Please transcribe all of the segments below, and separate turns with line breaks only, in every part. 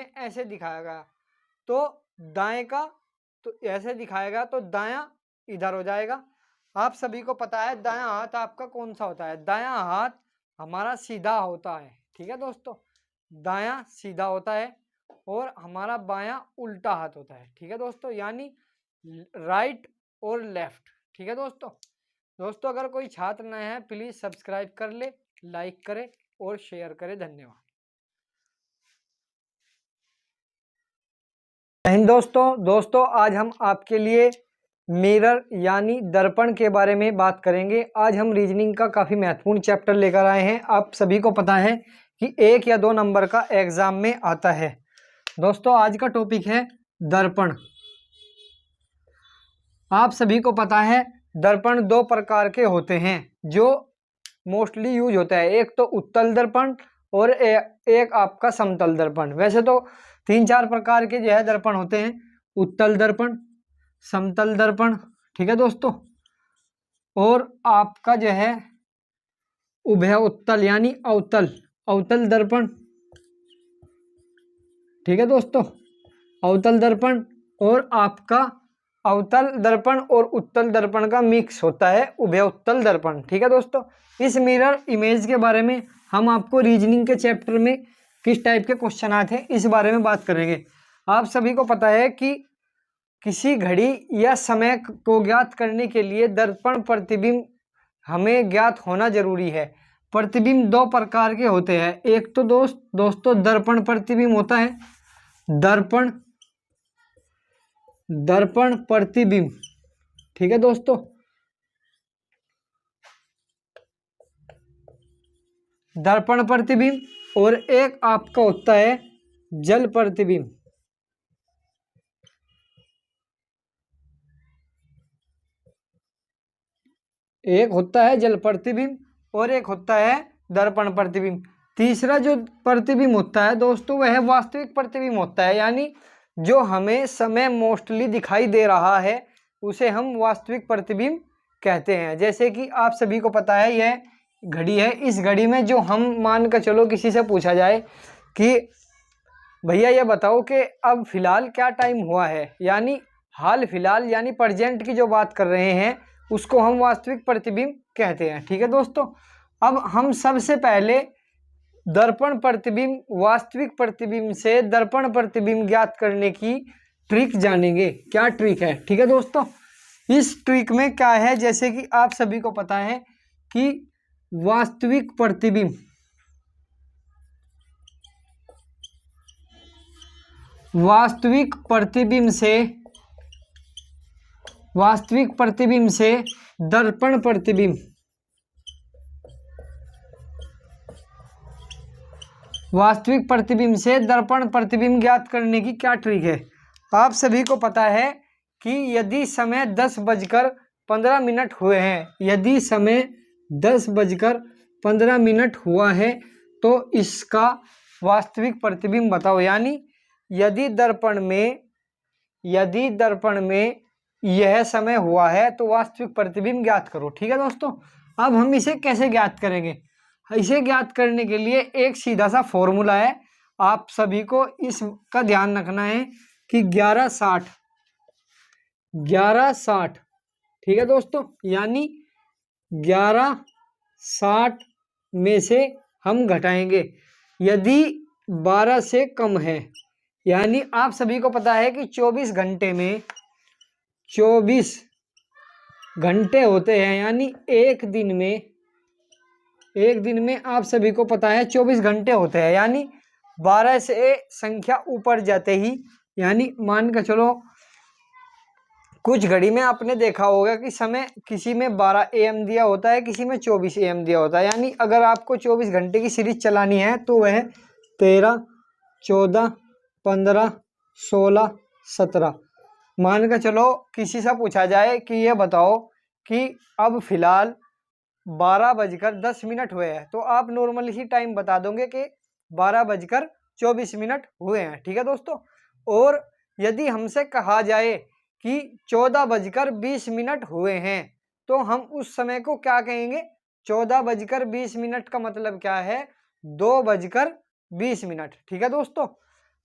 में ऐसे दिखाया गया तो दाएं का तो ऐसे दिखाएगा तो दायां इधर हो जाएगा। आप सभी को पता है दायां हाथ आपका कौन सा होता है, दायां हाथ हमारा सीधा होता है। ठीक है दोस्तों, दायां सीधा होता है और हमारा बायां उल्टा हाथ होता है। ठीक है दोस्तों, यानी राइट और लेफ्ट। ठीक है दोस्तों। दोस्तों अगर कोई छात्र नया है प्लीज सब्सक्राइब कर ले, लाइक करे और शेयर करे। धन्यवाद। दोस्तों आज हम आपके लिए मिरर यानी दर्पण के बारे में बात करेंगे। आज हम रीजनिंग का काफ़ी महत्वपूर्ण चैप्टर लेकर आए हैं। आप सभी को पता है कि 1 या 2 नंबर का एग्जाम में आता है। दोस्तों आज का टॉपिक है दर्पण। आप सभी को पता है दर्पण 2 प्रकार के होते हैं जो मोस्टली यूज होता है। एक तो उत्तल दर्पण और एक आपका समतल दर्पण। वैसे तो 3-4 प्रकार के जो है दर्पण होते हैं, उत्तल दर्पण, समतल दर्पण, ठीक है दोस्तों, और आपका जो है उभय उत्तल यानी अवतल दर्पण। ठीक है दोस्तों, अवतल दर्पण और आपका अवतल दर्पण और उत्तल दर्पण का मिक्स होता है उभय उत्तल दर्पण। ठीक है दोस्तों, इस मिरर इमेज के बारे में हम आपको रीजनिंग के चैप्टर में किस टाइप के क्वेश्चन आते हैं इस बारे में बात करेंगे। आप सभी को पता है कि किसी घड़ी या समय को ज्ञात करने के लिए दर्पण प्रतिबिंब हमें ज्ञात होना जरूरी है। प्रतिबिंब 2 प्रकार के होते हैं। एक तो दोस्तों दर्पण प्रतिबिंब होता है, दर्पण प्रतिबिंब। ठीक है दोस्तों, दर्पण प्रतिबिंब, और एक आपका होता है जल प्रतिबिंब। एक होता है जल प्रतिबिंब और एक होता है दर्पण प्रतिबिंब। तीसरा जो प्रतिबिंब होता है दोस्तों वह वास्तविक प्रतिबिंब होता है, यानी जो हमें समय मोस्टली दिखाई दे रहा है उसे हम वास्तविक प्रतिबिंब कहते हैं। जैसे कि आप सभी को पता है यह घड़ी है, इस घड़ी में जो हम मान कर चलो किसी से पूछा जाए कि भैया ये बताओ कि अब फिलहाल क्या टाइम हुआ है, यानी हाल फिलहाल यानी प्रेजेंट की जो बात कर रहे हैं उसको हम वास्तविक प्रतिबिंब कहते हैं। ठीक है दोस्तों, अब हम सबसे पहले दर्पण प्रतिबिंब वास्तविक प्रतिबिंब से दर्पण प्रतिबिंब ज्ञात करने की ट्रिक जानेंगे। क्या ट्रिक है? ठीक है दोस्तों, इस ट्रिक में क्या है, जैसे कि आप सभी को पता है कि वास्तविक प्रतिबिंब से दर्पण प्रतिबिंब वास्तविक प्रतिबिंब से दर्पण प्रतिबिंब ज्ञात करने की क्या ट्रिक है। आप सभी को पता है कि यदि समय 10:15 हुए हैं, यदि समय 10:15 हुआ है तो इसका वास्तविक प्रतिबिंब बताओ। यानी यदि दर्पण में यह समय हुआ है तो वास्तविक प्रतिबिंब ज्ञात करो। ठीक है दोस्तों, अब हम इसे कैसे ज्ञात करेंगे? इसे ज्ञात करने के लिए एक सीधा सा फॉर्मूला है, आप सभी को इसका ध्यान रखना है कि 1160। ठीक है दोस्तों, यानी 1160 में से हम घटाएंगे यदि 12 से कम है। यानी आप सभी को पता है कि 24 घंटे में 24 घंटे होते हैं, यानी एक दिन में आप सभी को पता है 24 घंटे होते हैं। यानी 12 से संख्या ऊपर जाते ही, यानी मान कर चलो कुछ घड़ी में आपने देखा होगा कि समय किसी में 12 AM दिया होता है, किसी में 24 AM दिया होता है। यानी अगर आपको 24 घंटे की सीरीज चलानी है तो वह 13, 14, 15, 16, 17 मान कर चलो किसी से पूछा जाए कि ये बताओ कि अब फिलहाल 12:10 हुए हैं, तो आप नॉर्मली ही टाइम बता दोगे कि 12:24 हुए हैं। ठीक है दोस्तों, और यदि हमसे कहा जाए कि 14:20 हुए हैं तो हम उस समय को क्या कहेंगे? 14:20 का मतलब क्या है? 2:20। ठीक है दोस्तों,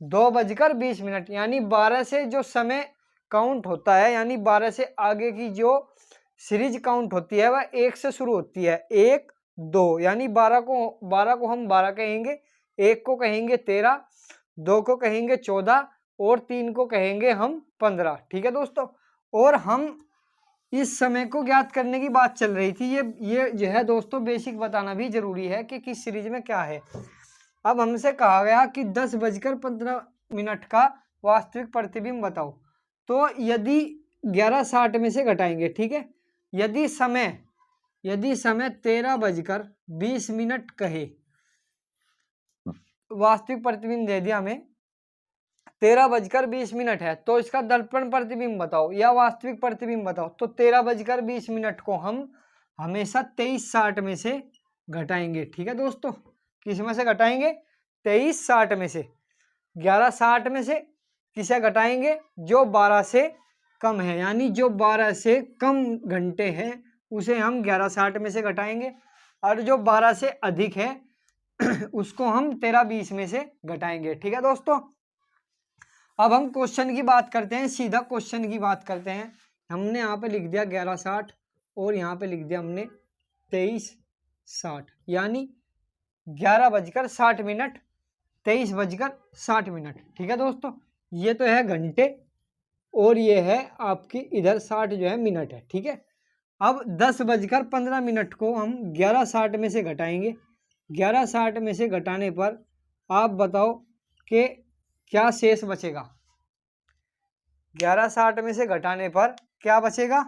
2:20 यानी 12 से जो समय काउंट होता है, यानी 12 से आगे की जो सीरीज काउंट होती है वह 1 से शुरू होती है। 1 2 यानी 12 को हम 12 कहेंगे, 1 को कहेंगे 13, 2 को कहेंगे 14 और 3 को कहेंगे हम 15। ठीक है दोस्तों, और हम इस समय को ज्ञात करने की बात चल रही थी। ये जो है दोस्तों बेसिक बताना भी जरूरी है कि किस सीरीज में क्या है। अब हमसे कहा गया कि 10:15 का वास्तविक प्रतिबिंब बताओ। तो यदि 11:60 में से घटाएंगे, ठीक है, यदि समय 13:20 कहे, वास्तविक प्रतिबिंब दे दिया हमें 13:20 है, तो इसका दर्पण प्रतिबिंब बताओ या वास्तविक प्रतिबिंब बताओ। तो 13:20 को हम हमेशा 23:60 में से घटाएंगे। ठीक है दोस्तों, किस में से घटाएंगे? 23:60 में से। 11:60 में से किसे घटाएंगे? जो 12 से कम है, यानी जो 12 से कम घंटे हैं उसे हम 11:60 में से घटाएंगे, और जो 12 से अधिक है उसको हम 13:20 में से घटाएंगे। ठीक है दोस्तों, अब हम क्वेश्चन की बात करते हैं, सीधा क्वेश्चन की बात करते हैं। हमने यहाँ पे लिख दिया 11:60 और यहाँ पे लिख दिया हमने 23:60, यानी 11:60, 23:60। ठीक है दोस्तों, ये तो है घंटे और ये है आपकी इधर 60 जो है मिनट है। ठीक है, अब 10:15 को हम 11:60 में से घटाएंगे। 11:60 में से घटाने पर आप बताओ कि क्या शेष बचेगा? 11:60 में से घटाने पर क्या बचेगा?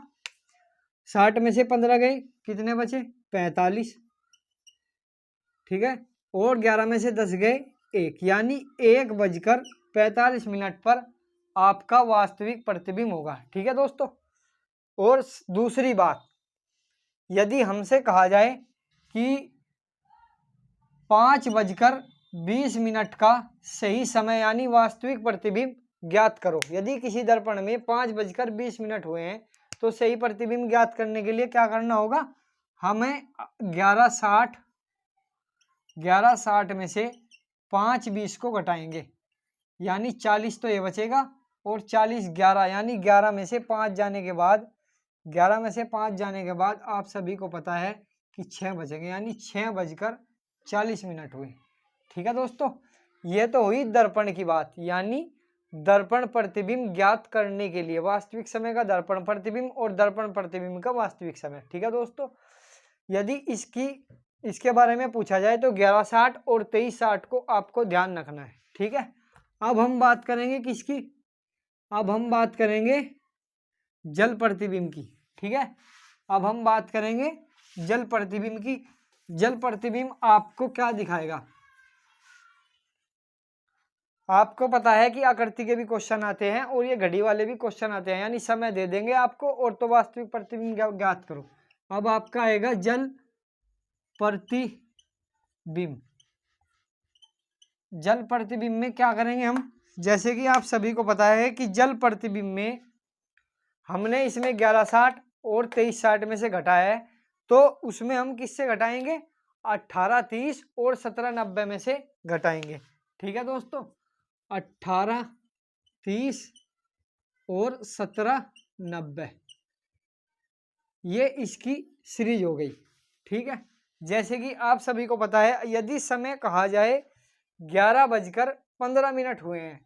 60 में से 15 गए, कितने बचे? 45। ठीक है, और 11 में से 10 गए 1, यानी 1:45 पर आपका वास्तविक प्रतिबिंब होगा। ठीक है दोस्तों, और दूसरी बात, यदि हमसे कहा जाए कि 5:20 का सही समय यानी वास्तविक प्रतिबिंब ज्ञात करो। यदि किसी दर्पण में 5:20 हुए हैं तो सही प्रतिबिंब ज्ञात करने के लिए क्या करना होगा? हमें 11:60 में से 5:20 को घटाएंगे, यानी 40 तो ये बचेगा, और 40 11, यानी 11 में से 5 जाने के बाद आप सभी को पता है कि 6 बचेंगे, यानी 6:40 हुए। ठीक है दोस्तों, ये तो हुई दर्पण की बात, यानी दर्पण प्रतिबिंब ज्ञात करने के लिए वास्तविक समय का दर्पण प्रतिबिंब और दर्पण प्रतिबिंब का वास्तविक समय। ठीक है दोस्तों, यदि इसके बारे में पूछा जाए तो 11:60 और 23:60 को आपको ध्यान रखना है। ठीक है, अब हम बात करेंगे किसकी? अब हम बात करेंगे जल प्रतिबिंब की। ठीक है, अब हम बात करेंगे जल प्रतिबिंब की। जल प्रतिबिंब आपको क्या दिखाएगा? आपको पता है कि आकृति के भी क्वेश्चन आते हैं और ये घड़ी वाले भी क्वेश्चन आते हैं, यानी समय दे देंगे आपको और तो वास्तविक प्रतिबिंब ज्ञात करो। अब आपका आएगा जल प्रतिबिंब। जल प्रतिबिंब में क्या करेंगे हम? जैसे कि आप सभी को पता है कि जल प्रतिबिंब में हमने इसमें 11:60 और 23:60 में से घटाया है, तो उसमें हम किससे घटाएंगे? 18:30 और 17:90 में से घटाएंगे। ठीक है दोस्तों, 18:30 और 17:90, ये इसकी सीरीज हो गई। ठीक है, जैसे कि आप सभी को पता है, यदि समय कहा जाए 11:15 हुए हैं,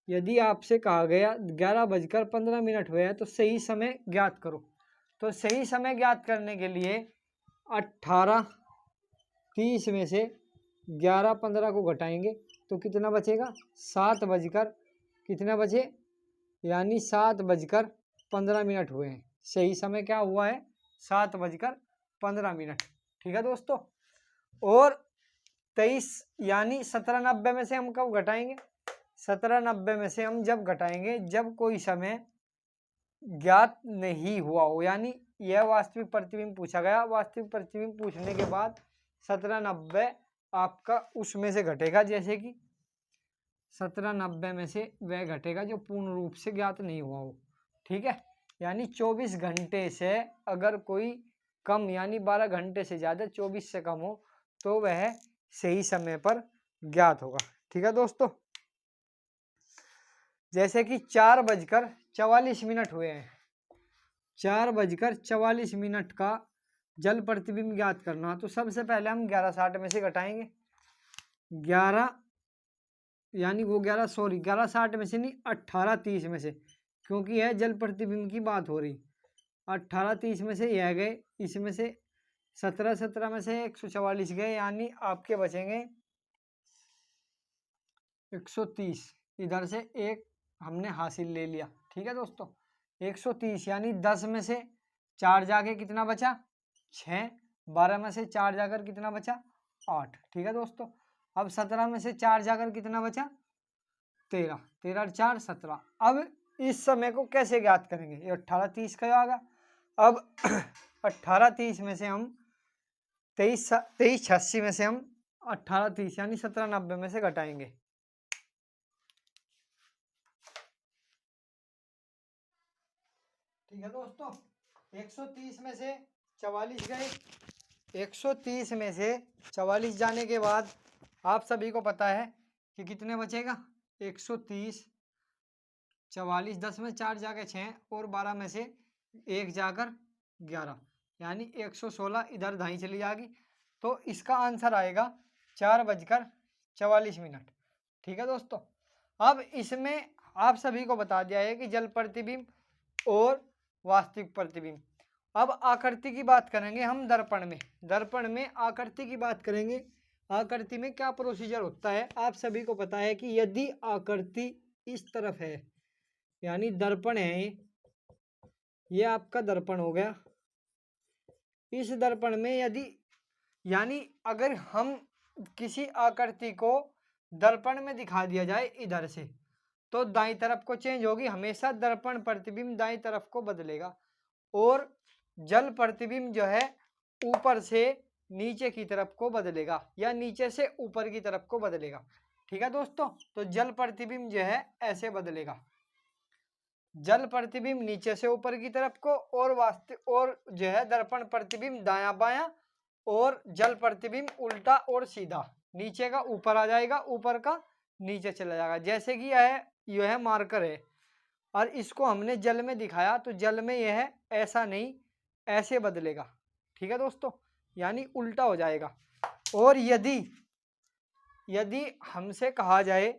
यदि आपसे कहा गया 11:15 हुए हैं तो सही समय ज्ञात करो। तो सही समय ज्ञात करने के लिए 18:30 में से 11:15 को घटाएंगे तो कितना बचेगा? 7 कितना बचे? यानी 7:15 हुए हैं। सही समय क्या हुआ है? 7:15। ठीक है दोस्तों, और 23 यानी 17:90 में से हम कब घटाएंगे? 17:90 में से हम जब घटाएंगे जब कोई समय ज्ञात नहीं हुआ हो, यानी यह वास्तविक प्रतिबिंब पूछा गया। वास्तविक प्रतिबिंब पूछने के बाद 17:90 आपका उसमें से घटेगा, जैसे कि 17:90 में से वह घटेगा जो पूर्ण रूप से ज्ञात नहीं हुआ हो। ठीक है, यानी 24 घंटे से अगर कोई कम, यानी 12 घंटे से ज़्यादा 24 से कम हो तो वह सही समय पर ज्ञात होगा। ठीक है दोस्तों। जैसे कि 4:44 हुए हैं, 4:44 का जल प्रतिबिंब ज्ञात करना। तो सबसे पहले हम 11:60 में से घटाएंगे 11, यानी वो 11:60 में से नहीं, 18:30 में से, क्योंकि यह जल प्रतिबिंब की बात हो रही। 18:30 में से यह गए, इसमें से 17 में से 144 गए, यानी आपके बचेंगे 130। इधर से एक हमने हासिल ले लिया। ठीक है दोस्तों, 130 यानी 10 में से 4 जाके कितना बचा 6, 12 में से 4 जाकर कितना बचा 8। ठीक है दोस्तों, अब 17 में से 4 जाकर कितना बचा 13, 13 और 4 17। अब इस समय को कैसे ज्ञात करेंगे, ये 18:30 का आ गया। अब 18:30 में से हम 23:86 में से हम 18:30 यानी 17:90 में से घटाएंगे। ठीक है दोस्तों, 130 में से 44 गए, 130 में से 44 जाने के बाद आप सभी को पता है कि कितने बचेगा 130, 44, 10 में 4 जाकर 6 और 12 में से 1 जाकर 11, यानी 116 इधर दाई चली जाएगी। तो इसका आंसर आएगा 4:44। ठीक है दोस्तों, अब इसमें आप सभी को बता दिया है कि जल प्रतिबिंब और वास्तविक प्रतिबिंब। अब आकृति की बात करेंगे हम दर्पण में। दर्पण में आकृति की बात करेंगे। आकृति में क्या प्रोसीजर होता है, आप सभी को पता है कि यदि आकृति इस तरफ है, यानी दर्पण है ये आपका दर्पण हो गया। इस दर्पण में यदि, यानी अगर हम किसी आकृति को दर्पण में दिखा दिया जाए इधर से, तो दाईं तरफ को चेंज होगी। हमेशा दर्पण प्रतिबिंब दाईं तरफ को बदलेगा, और जल प्रतिबिंब जो है ऊपर से नीचे की तरफ को बदलेगा, या नीचे से ऊपर की तरफ को बदलेगा। ठीक है दोस्तों, तो जल प्रतिबिंब जो है ऐसे बदलेगा, जल प्रतिबिंब नीचे से ऊपर की तरफ को, और जो है दर्पण प्रतिबिंब दायां बायां, और जल प्रतिबिंब उल्टा और सीधा, नीचे का ऊपर आ जाएगा, ऊपर का नीचे चला जाएगा। जैसे कि यह मार्कर है और इसको हमने जल में दिखाया, तो जल में यह ऐसा नहीं ऐसे बदलेगा। ठीक है दोस्तों, यानी उल्टा हो जाएगा। और यदि हमसे कहा जाए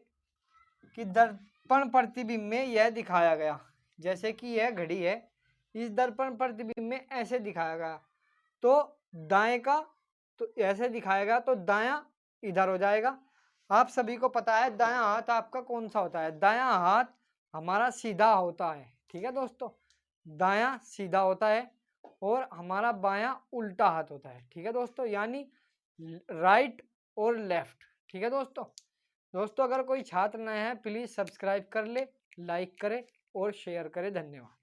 कि दर्पण प्रतिबिंब में यह दिखाया गया, जैसे कि यह घड़ी है, इस दर्पण प्रतिबिंब में ऐसे दिखाया गया, तो दाएं का तो ऐसे दिखाया गया, तो दायां इधर हो जाएगा। आप सभी को पता है दायां हाथ आपका कौन सा होता है, दायां हाथ हमारा सीधा होता है। ठीक है दोस्तों, दायां सीधा होता है और हमारा बायां उल्टा हाथ होता है। ठीक है दोस्तों, यानी राइट और लेफ्ट। ठीक है दोस्तों, अगर कोई छात्र नया है प्लीज़ सब्सक्राइब कर ले, लाइक करे और शेयर करे। धन्यवाद।